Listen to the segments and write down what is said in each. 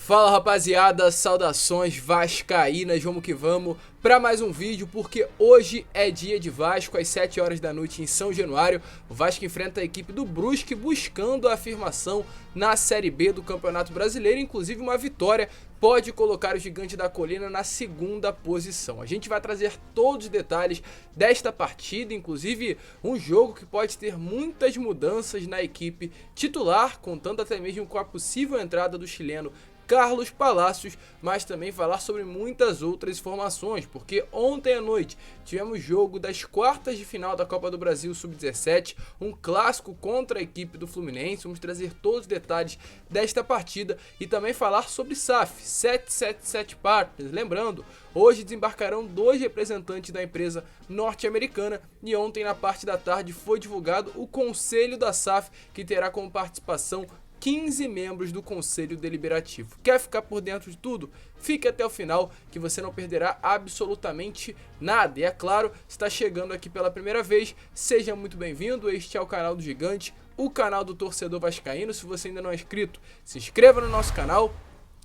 Fala rapaziada, saudações vascaínas, vamos que vamos para mais um vídeo, porque hoje é dia de Vasco, às 7 horas da noite em São Januário. O Vasco enfrenta a equipe do Brusque buscando a afirmação na Série B do Campeonato Brasileiro, inclusive uma vitória pode colocar o Gigante da Colina na segunda posição. A gente vai trazer todos os detalhes desta partida, inclusive um jogo que pode ter muitas mudanças na equipe titular, contando até mesmo com a possível entrada do chileno Carlos Palacios, mas também falar sobre muitas outras informações, porque ontem à noite tivemos jogo das quartas de final da Copa do Brasil Sub-17, um clássico contra a equipe do Fluminense. Vamos trazer todos os detalhes desta partida e também falar sobre SAF, 777 Partners. Lembrando, hoje desembarcarão dois representantes da empresa norte-americana e ontem na parte da tarde foi divulgado o conselho da SAF, que terá como participação 15 membros do Conselho Deliberativo. Quer ficar por dentro de tudo? Fique até o final que você não perderá absolutamente nada. E é claro, se está chegando aqui pela primeira vez, seja muito bem-vindo. Este é o canal do Gigante, o canal do torcedor vascaíno. Se você ainda não é inscrito, se inscreva no nosso canal.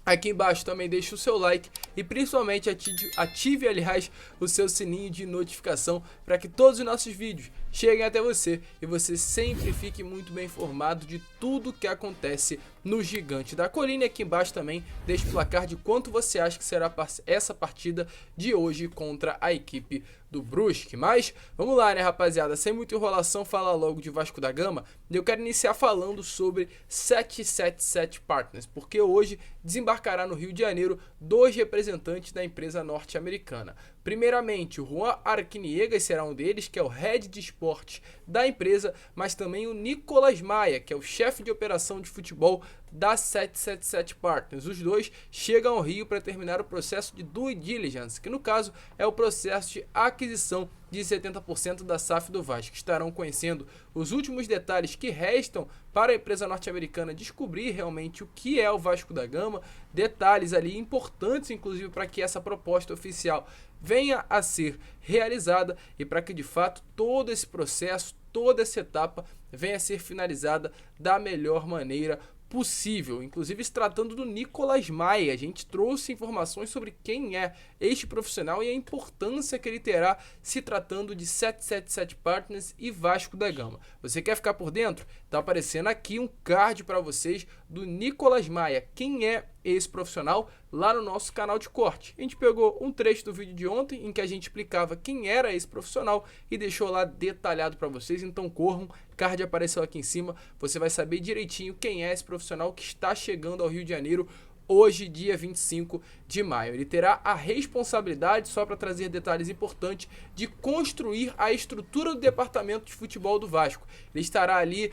Aqui embaixo também deixe o seu like e principalmente ative aliás, o seu sininho de notificação para que todos os nossos vídeos cheguem até você e você sempre fique muito bem informado de tudo que acontece no Gigante da Colina. E aqui embaixo também deixe o placar de quanto você acha que será essa partida de hoje contra a equipe do Brusque. Mas vamos lá, né, rapaziada, sem muita enrolação, falar logo de Vasco da Gama. Eu quero iniciar falando sobre 777 Partners, porque hoje desembarcará no Rio de Janeiro dois representantes da empresa norte-americana. Primeiramente, o Juan Arquiniegas será um deles, que é o head de esportes da empresa, mas também o Nicolas Maia, que é o chefe de operação de futebol da 777 Partners. Os dois chegam ao Rio para terminar o processo de due diligence, que no caso é o processo de aquisição de 70% da SAF do Vasco. Estarão conhecendo os últimos detalhes que restam para a empresa norte-americana descobrir realmente o que é o Vasco da Gama, detalhes ali importantes inclusive para que essa proposta oficial venha a ser realizada e para que de fato todo esse processo, toda essa etapa venha a ser finalizada da melhor maneira possível. Inclusive se tratando do Nicolas Maia, a gente trouxe informações sobre quem é este profissional e a importância que ele terá se tratando de 777 Partners e Vasco da Gama. Você quer ficar por dentro? Tá aparecendo aqui um card para vocês do Nicolas Maia. Quem é esse profissional? Lá no nosso canal de corte. A gente pegou um trecho do vídeo de ontem em que a gente explicava quem era esse profissional e deixou lá detalhado para vocês, então corram, card apareceu aqui em cima, você vai saber direitinho quem é esse profissional que está chegando ao Rio de Janeiro hoje, dia 25 de maio. Ele terá a responsabilidade, só para trazer detalhes importantes, de construir a estrutura do departamento de futebol do Vasco. Ele estará ali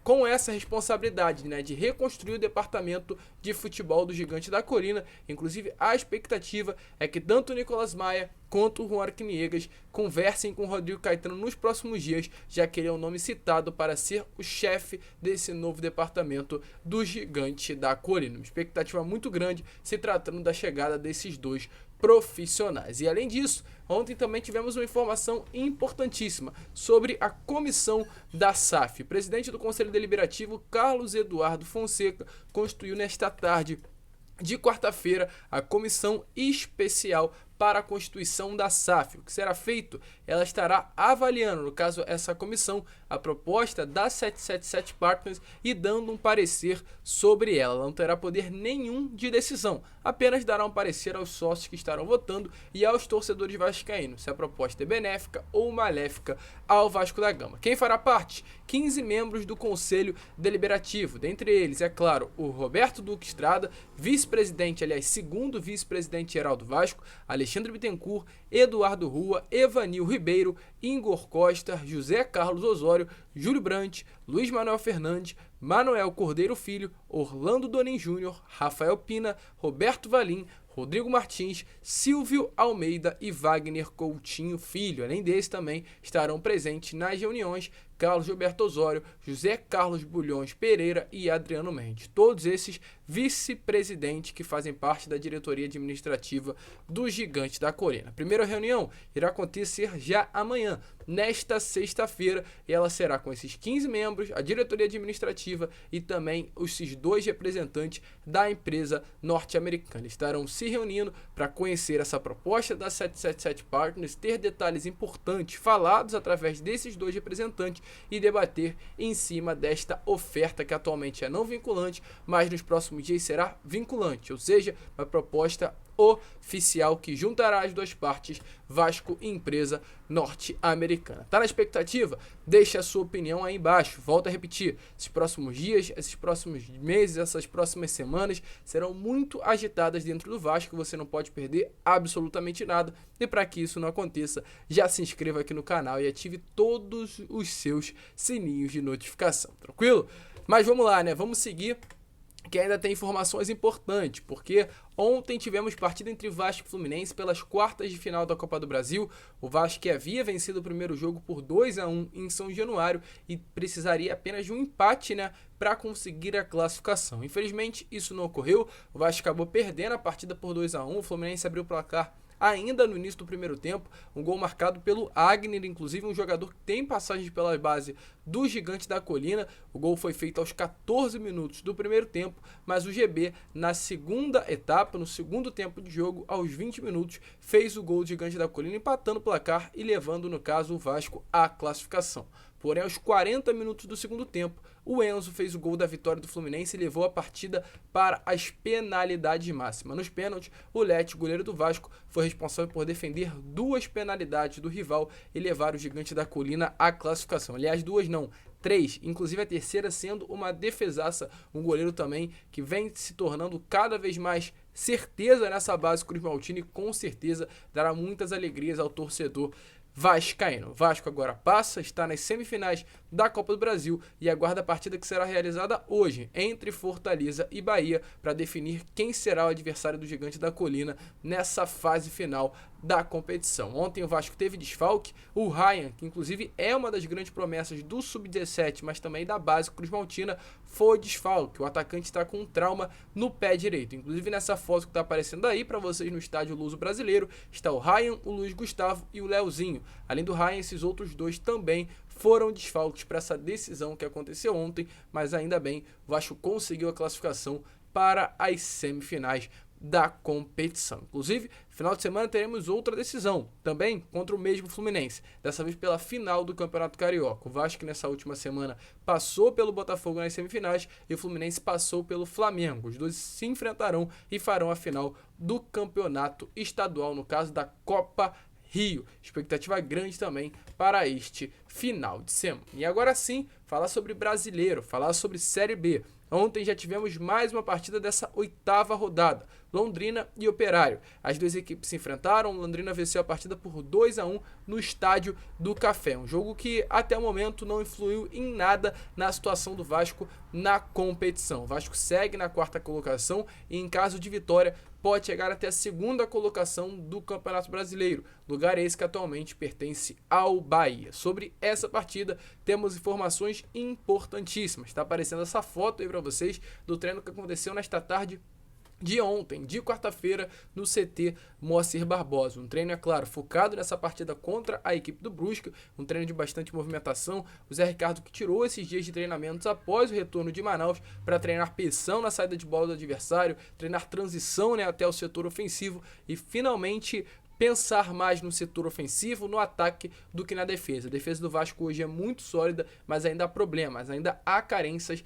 com essa responsabilidade, né, de reconstruir o departamento de futebol do Gigante da Colina. Inclusive, a expectativa é que tanto o Nicolas Maia quanto o Juan Arquiniegas conversem com o Rodrigo Caetano nos próximos dias, já que ele é o nome citado para ser o chefe desse novo departamento do Gigante da Colina. Uma expectativa muito grande se tratando da chegada desses dois profissionais. E além disso, ontem também tivemos uma informação importantíssima sobre a comissão da SAF. O presidente do Conselho Deliberativo, Carlos Eduardo Fonseca, constituiu nesta tarde de quarta-feira a comissão especial para a constituição da SAF. O que será feito? Ela estará avaliando, no caso essa comissão, a proposta da 777 Partners e dando um parecer sobre ela. Ela não terá poder nenhum de decisão, apenas dará um parecer aos sócios que estarão votando e aos torcedores vascaínos, se a proposta é benéfica ou maléfica ao Vasco da Gama. Quem fará parte? 15 membros do Conselho Deliberativo, dentre eles, é claro, o Roberto Duque Estrada, vice-presidente, aliás, segundo vice-presidente geral do Vasco, Alexandre Bittencourt, Eduardo Rua, Evanil Ribeiro, Igor Costa, José Carlos Osório, Júlio Brandt, Luiz Manuel Fernandes, Manuel Cordeiro Filho, Orlando Donin Júnior, Rafael Pina, Roberto Valim, Rodrigo Martins, Silvio Almeida e Wagner Coutinho Filho. Além desses também estarão presentes nas reuniões Carlos Gilberto Osório, José Carlos Bulhões Pereira e Adriano Mendes. Todos esses vice-presidentes que fazem parte da diretoria administrativa do Gigante da Colina. A primeira reunião irá acontecer já amanhã, nesta sexta-feira, e ela será com esses 15 membros, a diretoria administrativa e também esses 2 representantes da empresa norte-americana. Estarão se reunindo para conhecer essa proposta da 777 Partners, ter detalhes importantes falados através desses 2 representantes e debater em cima desta oferta que atualmente é não vinculante, mas nos próximos dias será vinculante, ou seja, uma proposta oficial que juntará as 2 partes, Vasco e empresa norte-americana. Tá na expectativa? Deixe a sua opinião aí embaixo. Volto a repetir, esses próximos dias, esses próximos meses, essas próximas semanas serão muito agitadas dentro do Vasco, você não pode perder absolutamente nada. E para que isso não aconteça, já se inscreva aqui no canal e ative todos os seus sininhos de notificação, tranquilo? Mas vamos lá, né? Vamos seguir, que ainda tem informações importantes, porque ontem tivemos partida entre Vasco e Fluminense pelas quartas de final da Copa do Brasil. O Vasco, que havia vencido o primeiro jogo por 2-1 em São Januário e precisaria apenas de um empate, né, para conseguir a classificação. Infelizmente, isso não ocorreu. O Vasco acabou perdendo a partida por 2-1. O Fluminense abriu o placar ainda no início do primeiro tempo, um gol marcado pelo Agner, inclusive um jogador que tem passagem pela base do Gigante da Colina. O gol foi feito aos 14 minutos do primeiro tempo, mas o GB, na segunda etapa, no segundo tempo de jogo, aos 20 minutos, fez o gol do Gigante da Colina, empatando o placar e levando, no caso, o Vasco à classificação. Porém, aos 40 minutos do segundo tempo, o Enzo fez o gol da vitória do Fluminense e levou a partida para as penalidades máximas. Nos pênaltis, o Lete, goleiro do Vasco, foi responsável por defender 2 penalidades do rival e levar o Gigante da Colina à classificação. Aliás, 2 não, 3, inclusive a terceira sendo uma defesaça, um goleiro também que vem se tornando cada vez mais certeza nessa base Cruz Maltini e com certeza dará muitas alegrias ao torcedor vascaíno. O Vasco agora passa, está nas semifinais da Copa do Brasil e aguarda a partida que será realizada hoje entre Fortaleza e Bahia para definir quem será o adversário do Gigante da Colina nessa fase final da competição. Ontem o Vasco teve desfalque, o Ryan, que inclusive é uma das grandes promessas do Sub-17, mas também da base Cruz Maltina, foi desfalque. O atacante está com um trauma no pé direito. Inclusive nessa foto que está aparecendo aí para vocês no estádio Luso Brasileiro, está o Ryan, o Luiz Gustavo e o Leozinho. Além do Ryan, esses outros 2 também foram desfalques para essa decisão que aconteceu ontem, mas ainda bem, o Vasco conseguiu a classificação para as semifinais da competição. Inclusive, final de semana teremos outra decisão, também contra o mesmo Fluminense, dessa vez pela final do Campeonato Carioca. O Vasco nessa última semana passou pelo Botafogo nas semifinais e o Fluminense passou pelo Flamengo. Os 2 se enfrentarão e farão a final do Campeonato Estadual, no caso da Copa Rio. Expectativa grande também para este final de semana. E agora sim, falar sobre Brasileiro, falar sobre Série B. Ontem já tivemos mais uma partida dessa 8ª rodada, Londrina e Operário. As 2 equipes se enfrentaram, Londrina venceu a partida por 2-1 no Estádio do Café. Um jogo que até o momento não influiu em nada na situação do Vasco na competição. O Vasco segue na 4ª colocação e em caso de vitória pode chegar até a 2ª colocação do Campeonato Brasileiro, lugar esse que atualmente pertence ao Bahia. Sobre essa partida temos informações importantíssimas. Está aparecendo essa foto aí para vocês do treino que aconteceu nesta tarde de ontem, de quarta-feira, no CT Moacir Barbosa. Um treino, é claro, focado nessa partida contra a equipe do Brusque, um treino de bastante movimentação. O Zé Ricardo que tirou esses dias de treinamentos após o retorno de Manaus para treinar pressão na saída de bola do adversário, treinar transição, né, até o setor ofensivo e finalmente pensar mais no setor ofensivo, no ataque, do que na defesa. A defesa do Vasco hoje é muito sólida, mas ainda há problemas, ainda há carências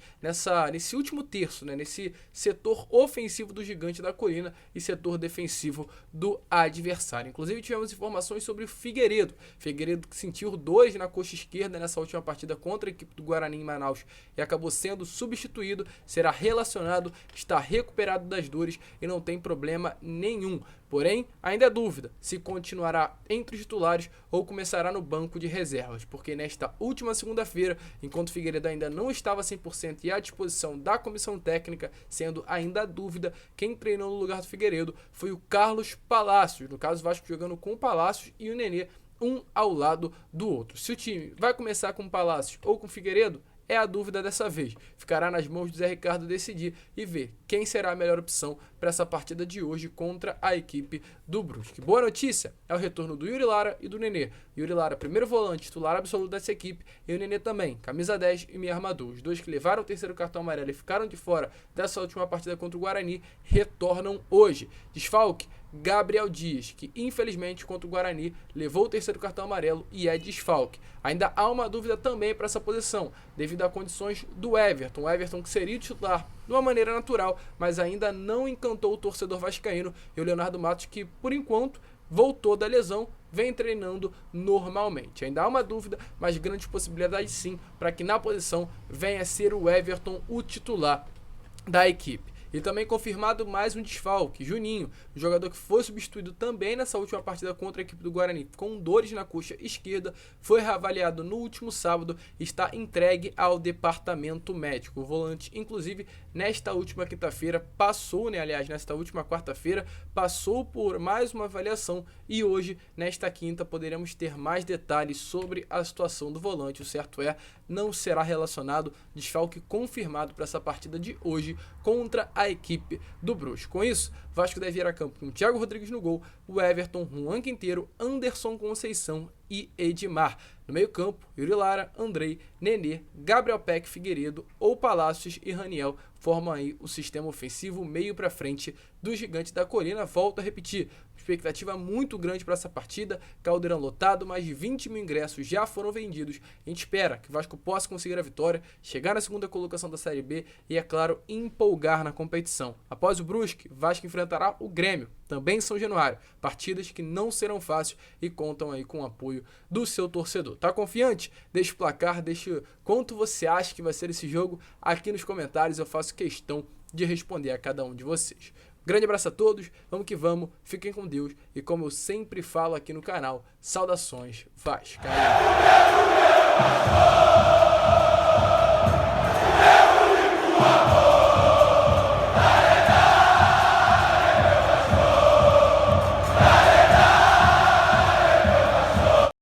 nesse último terço, né? Nesse setor ofensivo do Gigante da Colina e setor defensivo do adversário. Inclusive tivemos informações sobre o Figueiredo. Figueiredo que sentiu 2 na coxa esquerda nessa última partida contra a equipe do Guarani em Manaus e acabou sendo substituído, será relacionado, está recuperado das dores e não tem problema nenhum. Porém, ainda é dúvida se continuará entre os titulares ou começará no banco de reservas, porque nesta última segunda-feira, enquanto o Figueiredo ainda não estava 100% e à disposição da comissão técnica, sendo ainda a dúvida, quem treinou no lugar do Figueiredo foi o Carlos Palacios, no caso o Vasco jogando com o Palacios e o Nenê, um ao lado do outro. Se o time vai começar com o Palacios ou com o Figueiredo, é a dúvida dessa vez. Ficará nas mãos do Zé Ricardo decidir e ver quem será a melhor opção para essa partida de hoje contra a equipe do Brusque. Boa notícia é o retorno do Yuri Lara e do Nenê. Yuri Lara, primeiro volante, titular absoluto dessa equipe, e o Nenê também, camisa 10 e meia armador. Os dois que levaram o terceiro cartão amarelo e ficaram de fora dessa última partida contra o Guarani retornam hoje. Desfalque, Gabriel Dias, que infelizmente contra o Guarani levou o terceiro cartão amarelo e é desfalque. Ainda há uma dúvida também para essa posição, devido a condições do Everton. O Everton que seria titular de uma maneira natural, mas ainda não encantou o torcedor vascaíno, e o Leonardo Matos, que por enquanto voltou da lesão, vem treinando normalmente. Ainda há uma dúvida, mas grandes possibilidades sim para que na posição venha a ser o Everton o titular da equipe. E também confirmado mais um desfalque, Juninho, o jogador que foi substituído também nessa última partida contra a equipe do Guarani, com dores na coxa esquerda, foi reavaliado no último sábado e está entregue ao departamento médico. O volante, inclusive, nesta última quinta-feira, nesta última quarta-feira, passou por mais uma avaliação e hoje, nesta quinta, poderemos ter mais detalhes sobre a situação do volante. O certo é, não será relacionado, desfalque confirmado para essa partida de hoje contra a equipe do Brusque. Com isso, Vasco deve ir a campo com Thiago Rodrigues no gol, o Everton, Juan Quinteiro, Anderson Conceição e Edmar. No meio-campo, Yuri Lara, Andrei, Nenê, Gabriel Peck, Figueiredo ou Palácios e Raniel formam aí o sistema ofensivo meio para frente do Gigante da Colina. Volto a repetir, expectativa muito grande para essa partida, Caldeirão lotado, mais de 20 mil ingressos já foram vendidos. A gente espera que o Vasco possa conseguir a vitória, chegar na segunda colocação da Série B e, é claro, empolgar na competição. Após o Brusque, Vasco enfrentará o Grêmio, também em São Januário. Partidas que não serão fáceis e contam aí com o apoio do seu torcedor. Tá confiante? Deixa o placar, deixa quanto você acha que vai ser esse jogo aqui nos comentários. Eu faço questão de responder a cada um de vocês. Grande abraço a todos, vamos que vamos, fiquem com Deus e, como eu sempre falo aqui no canal, saudações vascaínas.